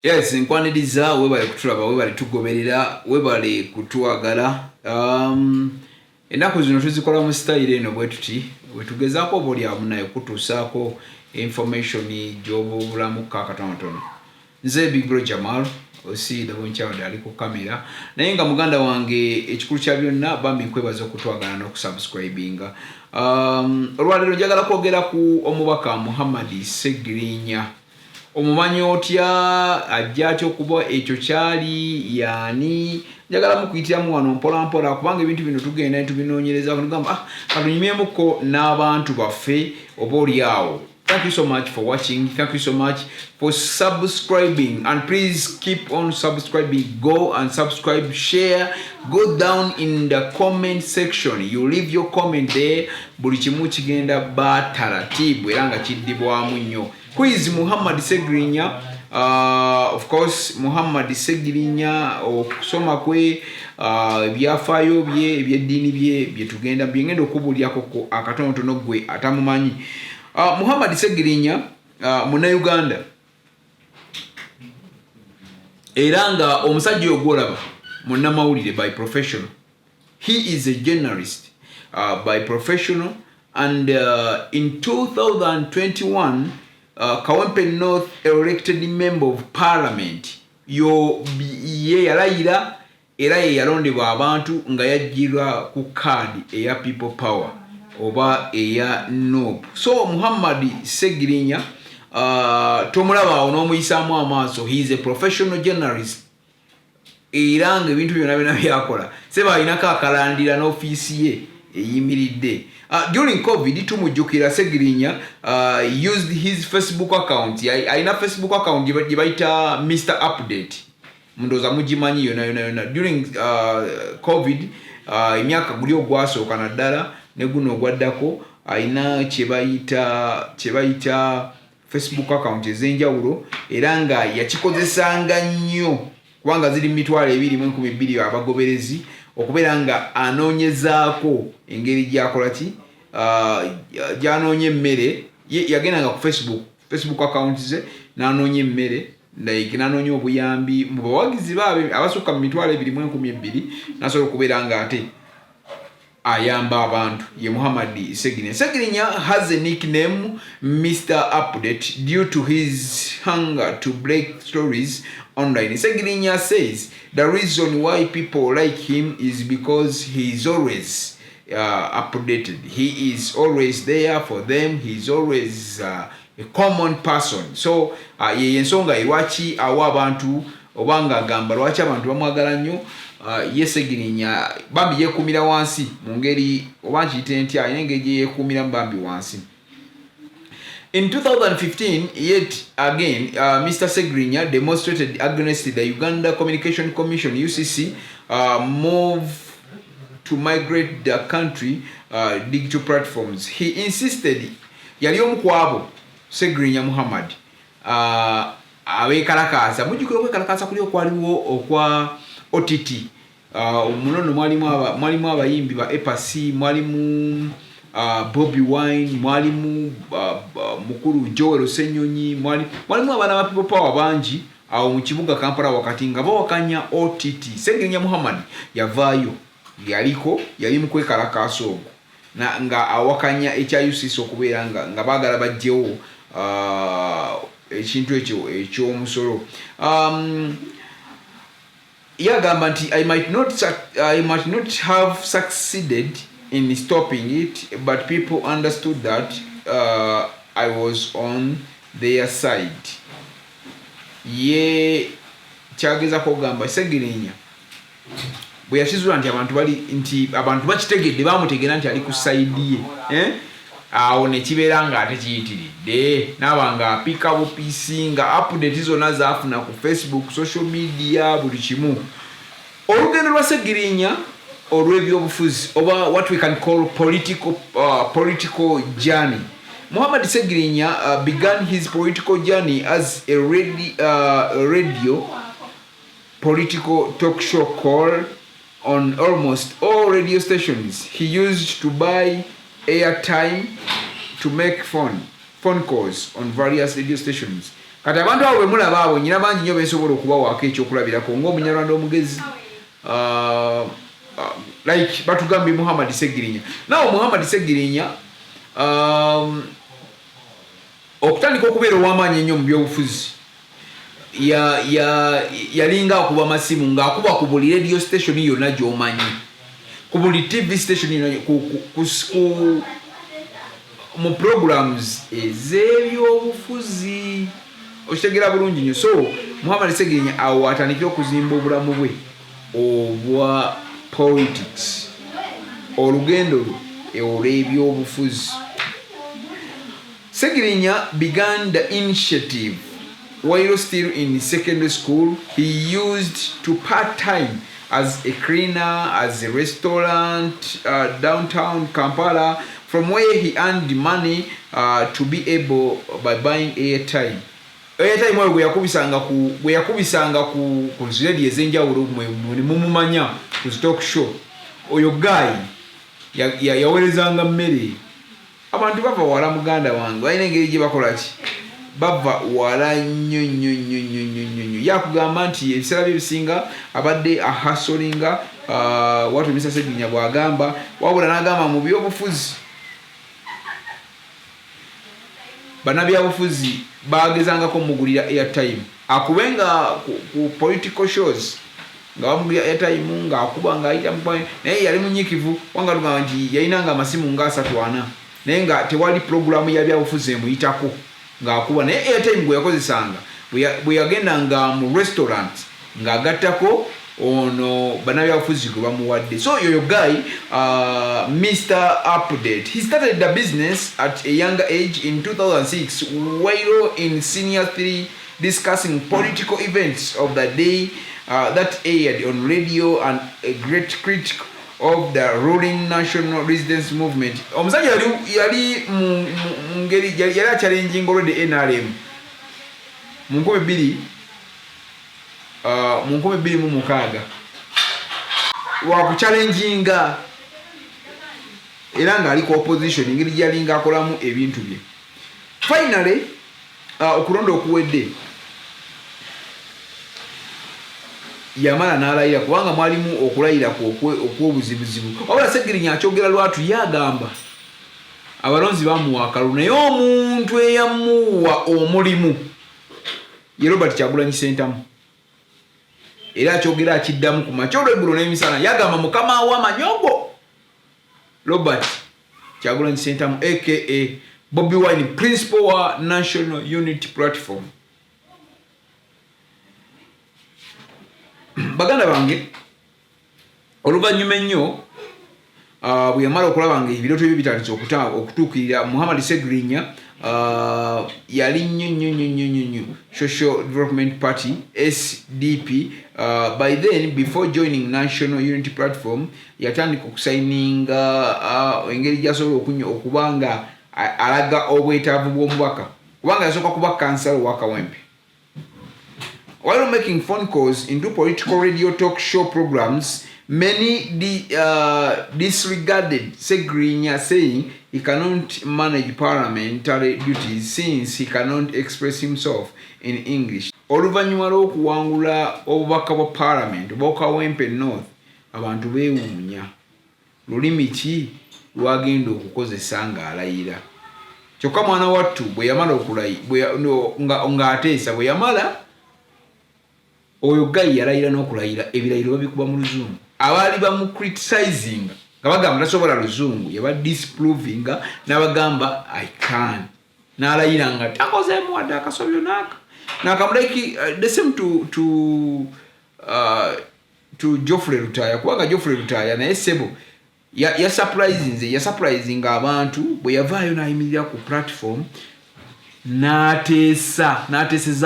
Yes, nkwaniriza webale kutulaba webale tugoberera webale kutuwagala. Ennaku zino tuzikola mu style eno bwe tuti wetugezaako obuli amunayo kutuusaako information gy'obulamu kakatonotono. Nze Big Bro Jamal osiida bwenkyawde ali ku kamera naye nga muganda wange ekikulu kya byonna bambi nkwebaza okutwagala n'okusubscribinga. Olwaleero njagala kwogera ku omubaka Muhammad Ssegirinya. Omumanyi otya ajja atya okuba ekyo kyali yani njagala mukuyitiramu wano mpola mpola kubanga ebintu bino tugenda tubinoonyereza kugamba katunyumyemuko n'abantu baffe oba oliawo. Thank you so much for watching. Thank you so much for subscribing. And please keep on subscribing. Go and subscribe, share. Go down in the comment section. You leave your comment there. Buli kimu kigenda bataratibu era nga kiddibwamu nnyo. Who is Muhammad Ssegirinya? Of course, Muhammad Ssegirinya okusoma kwe byafaayo bye ebyeddiini bye tugenda byengenda okubuulyako akatonotono gwe atamumanyi. Muhammad Ssegirinya Munnayuganda era nga omusajja ogwolaba munnamawulire by professional. He is a journalist by professional, and in 2021 Kawempe North elected member of parliament ye yalayira era ye yalondebwa abantu nga yajjirwa ku kadi eya people power oba eya NOP. So Muhammad Ssegirinya tomulaba awo n'omuyisaamu amaaso. He is a professional journalist era nga ebintu byonna byonna byakola seba alinako akalandira n'ofiisi ye eyimiridde. During COVID tumujjukira Ssegirinya used his Facebook account. Alina Facebook account gye bayita Mr. Update. Mundoza mugimanyi yona. During COVID emyaka guli ogwasooka naddala ne guno ogwaddako alina kye bayita Facebook account ez'enjawulo era nga yakikozesanga nnyo kubanga ziri mitwalo 2,200 abagoberezi okubeera nga anoonyezaako engeri gyakola ki gyanoonye emmere. Yagendanga ku Facebook account ze n'anoonya emmere like n'anoonya obuyambi mu bawagizi baabe abasukka mu mitwalo 2,200 n'asobola okubeera nga ate ayamba abantu. Ye Muhammad Ssegirinya. Ssegirinya has a nickname Mr. Update due to his hunger to break stories online. Ssegirinya says the reason why people like him is because he is always updated. He is always there for them. He is always a common person. So ye ensonga lwaki awa abantu obanga agamba lwaki abantu bamwagala nnyo. Ye Ssegirinya bambi yeekuumira wansi mu ngeri oba nkiyite ntya engeri gye yeekuumira bambi wansi. In 2015, yet again, Mr. Ssegirinya demonstrated against the Uganda Communication Commission (UCC) move to migrate the country digital platforms. He insisted yali omu ku abo Ssegirinya Muhammad abeekalakaasa. Mujjukira okwekalakaasa kuli okwaliwo okwa OTT. Munono mwalimu abayimbi ba Epasi, mwalimu Bobby Wine, mwalimu mukulu Joel Ssenyonyi, mwalimu abaana ba people power bangi awo mu kibuga Kampala wakati nga bawakanya OTT. Ssegirinya Muhammad yavaayo yali mu kwekalakaasa ogwo nga awakanya ekya UCC okubeera nga baagala bajjewo ekintu ekyo eky'omusolo. Yagamba nti I might not have succeeded in stopping it, but people understood that I was on their side. Ye kyageza kugamba Ssegirinya bwe yakizula nti abantu bakitegedde bamutegeera nti ali ku side ye awo ne kibeera nga ate kiyitiridde n'aba nga apika bupisi nga update zonna zaafuna ku Facebook, social media, buli kimu. Olugendo lwa Ssegirinya olw'ebyobufuzi oba what we can call political journey. Muhammad Ssegirinya began his political journey as a radio political talk show call on almost all radio stations. He used to buy airtime to make phone calls on various radio stations. kati abantu abo bwe mulaba abo nyina bangi nnyo beesobola okubawaako ekyokulabirako ng'omunyarwanda omugezi like batugambye Muhammad Ssegirinya. Nawo Muhammad Ssegirinya okutandika okubeera ow'amaanyi ennyo mu byobufuzi yalinga akuba masimu ng'akuba ku buli radio station yonna gy'omanyi, ku buli TV station yonna, mu programs ez'ebyobufuzi. Okitegeera bulungi nnyo. So Muhammad Ssegirinya awo atandikira okuzimba obulamu bwe obwa politics, olugendo olw'ebyobufuzi. Ssegirinya began the initiative while still in secondary school. He used to part-time as a cleaner, as a restaurant downtown Kampala, from where he earned money to be able by buying airtime. Airtime oyo gwe yakubisanga ku ziredi ez'enjawulo mumumanya ku talk show. Oyo guy yawerezanga mmere. Abantu bava wala muganda wange balina engeri gye bakola ki, bava wala nnyo. Yakugamba nti ebiseera bye bisinga abadde ahasolinga watu Mr. Ssegirinya bw'agamba, wabula n'agamba mu byobufuzi bannabyabufuzi bagezangako mugulira airtime akubenga ku political shows nga bamugulira airtime ng'akuba ng'ayita mu, naye yali munyikivu wanga lugamba nti yalinanga amasimu nga 3-4 naye nga tewali programu ya byabufuzi emuyitako ng'akuba. Naye airtime gwe yakozesanga bwe yagendanga mu restaurant ng'agattako ono bannabyabufuzi gwe bamuwadde. So yoyo guy Mr. Update, he started the business at a younger age in 2006 while in senior 3 discussing political events of the day that aired on radio and a great critic of the ruling National Resistance Movement. Omusajja yali ngeri yali challenging already NRM mu 2006 wakuchallenginga era ng'ali ku opposition ngeri gyalinga akolamu ebintu bye. Finally okulonda okuwedde yamala n'alayira kubanga mwalimu okulayira okw'obuzibuzibu. Wabula Ssegirinya akyogera lwatu yagamba abalonzi bamuwa akalulu, naye omuntu eyamuwa omulimu ye Robert Kyagulanyi Ssentamu. Era akyogera akiddamu ku makya olw'eggulo n'emisana yagamba mukama w'amanyogo Robert Kyagulanyi Ssentamu aka Bobi Wine, principal wa National Unity Platform. Baganda bange oluvannyuma ennyo bwe yamala okulaba nga ebirooto bye bitandise okutuukirira, Muhammad Ssegirinya yali nnyo Social Development Party SDP. By then, before joining National Unity Platform, yatandika okusayininga engeri gy'asobola okubanga alaga obwetaavu bw'omubaka kubanga yasooka kuba kansala wa Kawempe. While making phone calls into political radio talk show programs, many disregarded Ssegirinya, saying he cannot manage parliamentary duties since he cannot express himself in English. Oluvannyuma lw'okuwangula obubaka bwa parliament bwa Kawempe North, abantu beewuunya lulimi ki lwagenda okukozesa ng'alayira. Kyokka mwana wattu bwe yamala ng'ateesa bwe yamala oyo guy yalayira n'okulayira ebirayiro babikuba mu Luzungu. Abaali bamu criticizing nga bagamba tasobola Luzungu yaba disprovinga n'abagamba I can, n'alayira nga takozeemu wadde akasobyo n'aka n'akamuleki. The same to Geoffrey Rutaya, kubanga Geoffrey Rutaya naye Sebo surprising abantu bwe yavaayo n'ayimirira ku platform n'ateeseza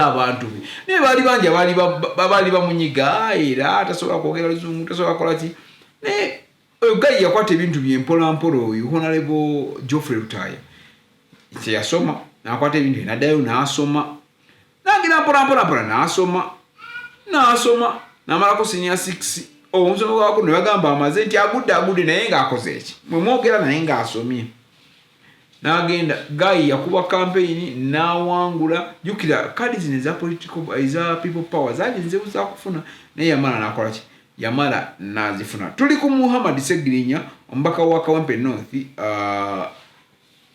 abantu be. Naye baali bangi abaali bamunyiga era tasobola kwogera Luzungu, tasobola kola ki. Naye oyo guy yakwata ebintu bye mpolampola. Oyo Honorable Geoffrey Rutaya yasoma n'akwata ebintu bye n'addayo n'asoma n'agira mpolampola n'asoma n'amalako senior 6. Omusomo gwako ne bagamba amaze nti agudde naye ng'akoze eki. Mwe mwogera naye ng'asomye. n'agenda Guy yakuba campaign n'awangula jukira kadi zine za political za people power zagenze buza kufuna naye Yamala nakola ki Yamala nazifuna tuli ku Muhammad Segirinya ombaka wa Kawempe North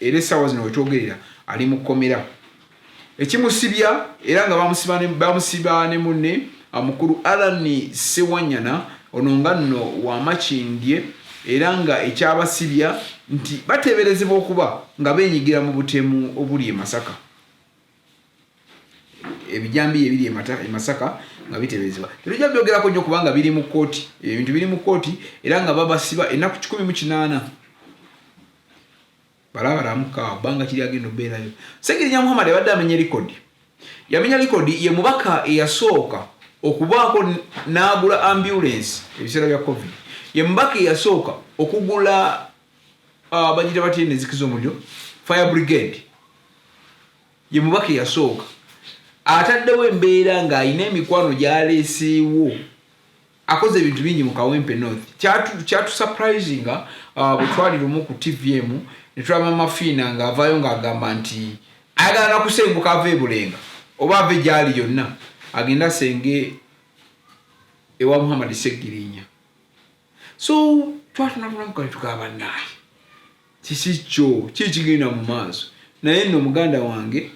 eresawa zino wetwogerera ali mukomera ekimusibya era nga bamusibane munne amukuru Alan Sewanyana ononga nno wa Machindye era nga ekyabasibya nti bateberezebwa okuba nga benyigira mu butemu obuli Masaka ebijambi ebiri e Masaka nga biteberezebwa tujja byogerako nnyo kubanga biri mu kooti ebintu biri mu kooti era nga babasiba ennaku 18 baramuka banga kiri agendo beerayo Segirinya Muhammad abadde amenya record yamenya record ye mubaka eyasooka okubaako n'agula ambulance ebiseera bya covid ye mubaka eyasooka okugula bajita batine zikizo omuliro fire brigade ye mubaka eyasooka ataddewo embeera ng'alina emikwano gyaleeseewo akoze ebintu bingi mu Kawempe North kyatu surprisinga bwe twali lumu ku TVM netulaba Mafiina ng'avaayo ng'agamba nti ayagala nakusenguka ava ebulenga oba ave gyali yonna agenda senge ewa Muhammad Segirinya so twatunatulamuka netugamba naye kikikyo kikigenda mu maaso naye nno muganda wange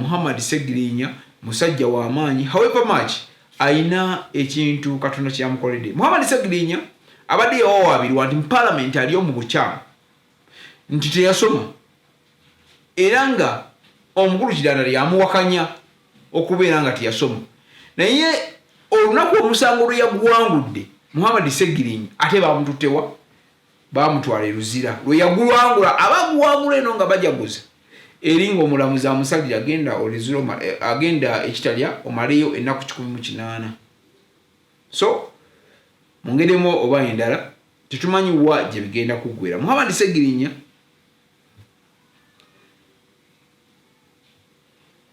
Muhammad Segirinya musajja wa maanyi however much aina ekintu Katonda kyamukoledde Muhammad Segirinya abadde yawawaabiri wanti mu parliament aliyo mu bukyamu nti teyasoma era nga omukulu Kidanda yamuwakanya okubeera nga teyasoma naye olunaku omusango lwe yaguwangudde Muhammad Segirinya ate bamututewa bamutwala eruzira lwe yaguwangula abaguwangula eno nga bajaguza eringa omulamuzi amusalira agenda ekitalya omaleyo ennaku 18 so mungeremo oba endala tetumanyi wa gye bigenda kuggwera Muhammad Segirinya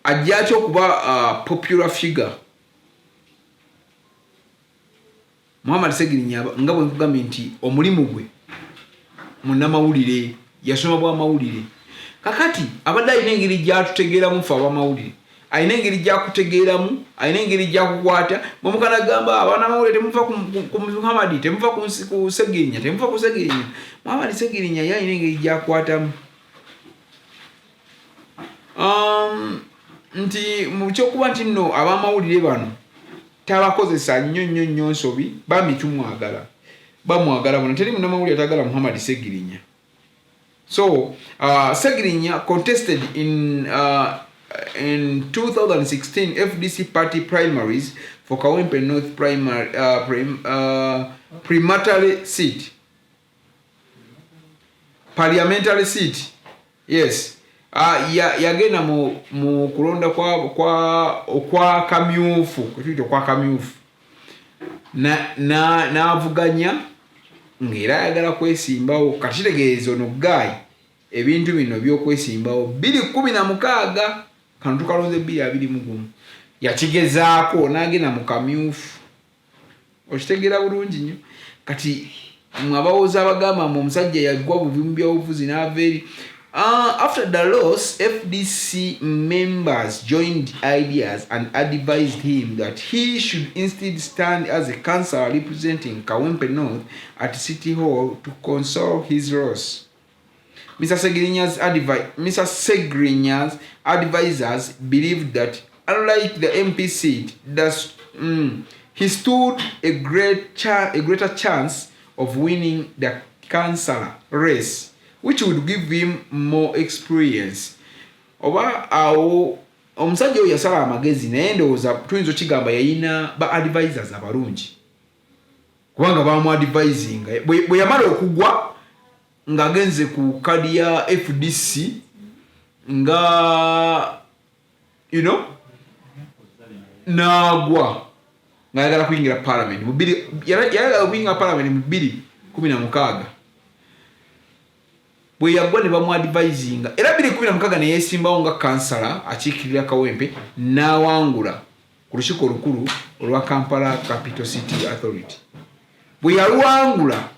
ajja okuba popular figure Muhammad Segirinya nga bwe nkugambye nti omulimu gwe munnamawulire yasoma bwa mawulire kakati abadde alina engeri gyatutegeeramu ffe abamawulire alina engeri gyakutegeeramu alina engeri gyakukwata mwemukana gamba abaana mawulire temuva ku Muhammad temuva ku Segirinya temuva ku Segirinya Muhammad Segirinya yalina engeri gyakwatamu nti mu kyokuba nti nno abamawulire bano tabakozesa nnyo nsobi bambi bamwagala bona teri munnamawulire atagala Muhammad Segirinya so Segirinya contested in 2016 FDC party primaries for Kawempe North parliamentary seat yes yagenda mu kulonda kwa kamyufu kutito kwa kamyufu na avuganya ngera yagala kwesimbawo katitegeezo no Guy ebintu bino byokwesimbawo 2016 kano tukalonze 2021 yakigezaako nagenda mu kamyufu okitegeera bulungi nnyo kati mwabawoza abagamba mu omusajja yagwa buvimu byabuvuzi n'aveeri after the loss, FDC members joined ideas and advised him that he should instead stand as a councillor representing Kawempe North at City Hall to console his loss. Mr. Segrinya's advisors believed that, unlike the MP seat, he stood a greater chance of winning the councillor race, which would give him more experience. Oba awo omusajja oyo yasala amagezi naye ndowooza tuyinza okigamba yayina ba advisors abalungi kubanga bamu advisinga bwe yamala okugwa ng'agenze ku kadi ya FDC nga n'agwa ng'ayagala kuyingira parliament yayagala kuyingira parliament mu 2016 bwe yagwa ne bamuadvisinga era 2016 ne yeesimbawo nga kansala akiikirira Kawempe n'awangula ku lukiiko olukulu olwa Kampala Capital City Authority. Bwe yalwangula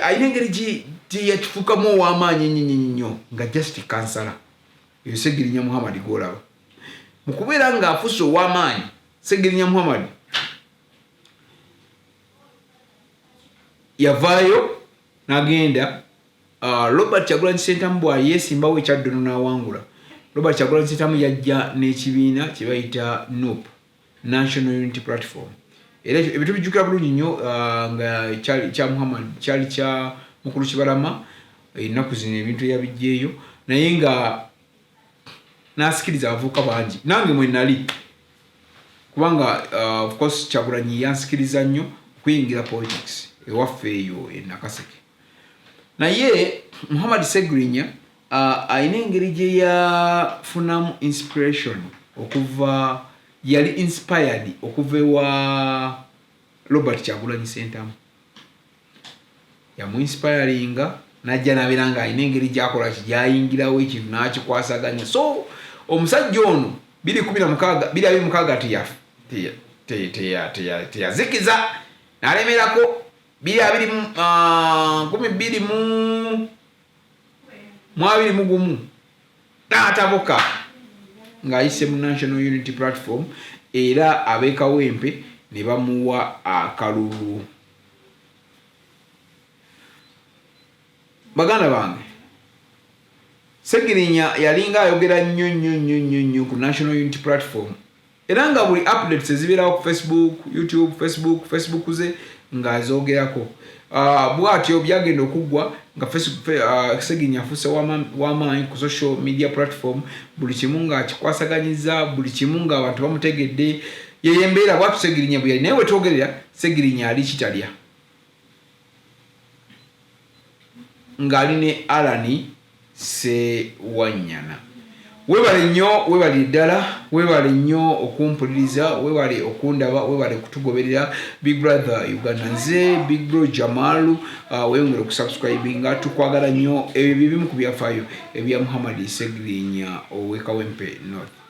alina engeri gye yakifukamu ow'amaanyi nnyo nga just kansala eyo Ssegirinya Muhammad gw'olaba mu kubeera ng'afuuse ow'amaanyi. Ssegirinya Muhammad yavaayo n'agenda Robert Kyagulanyi Ssentamu bw'ali yeesimbawo ekyaddono n'awangula. Robert Kyagulanyi Ssentamu yajja n'ekibiina kye bayita NUP, National Unity Platform. Era ebintu bijjukira bulungi nnyo nga kya Muhammad kyali kya Mukulu Kibalama ennaku zino ebintu yabijjeeyo naye nga n'asikiriza abavubuka bangi nange mwe nali kubanga of course Kyagulanyi yansikiriza nnyo okuyingira politics ewaffe eyo e Nakaseke. Naye Muhammad Ssegirinya ayina engeri gye yafunamu inspiration okuva yali inspired okuva ewa Robert Kyagulanyi Ssentamu. Yamu inspiringa najja nabeera nga ayina engeri gy'akola gyayingirawo ekintu n'akikwasaganya. So omusajja ono 2016 teyazikiza n'alemerako 2021 n'atabuka ng'ayise mu National Unity Platform era ab'Ekawempe ne bamuwa akalulu. Baganda bange, Ssegirinya yalinga ayogera nnyo ku National Unity Platform era nga buli updates ezibeerawo ku Facebook, YouTube, Facebook ze nga azoogerako. Bw'atyo byagenda okuggwa nga Ssegirinya afuuse w'amaanyi ku social media platform, buli kimu ng'akikwasaganyiza, buli kimu ng'abantu bamutegedde. Yeyo embeera bw'atyo Ssegirinya bwe yali, naye we twogerera Ssegirinya ali kitalya ng'ali ne Alani Ssewanyana. Webale nnyo, webale ddala, webale nnyo okumpuliriza, webale okundaba, webale kutugoberera. Big Brother Uganda, nze Big Bro Jamalu, weyongere okusubscribinga. Tukwagala nnyo. Ebyo bibimu ku byafaayo ebya Muhammad Ssegirinya ow'Ekawempe North.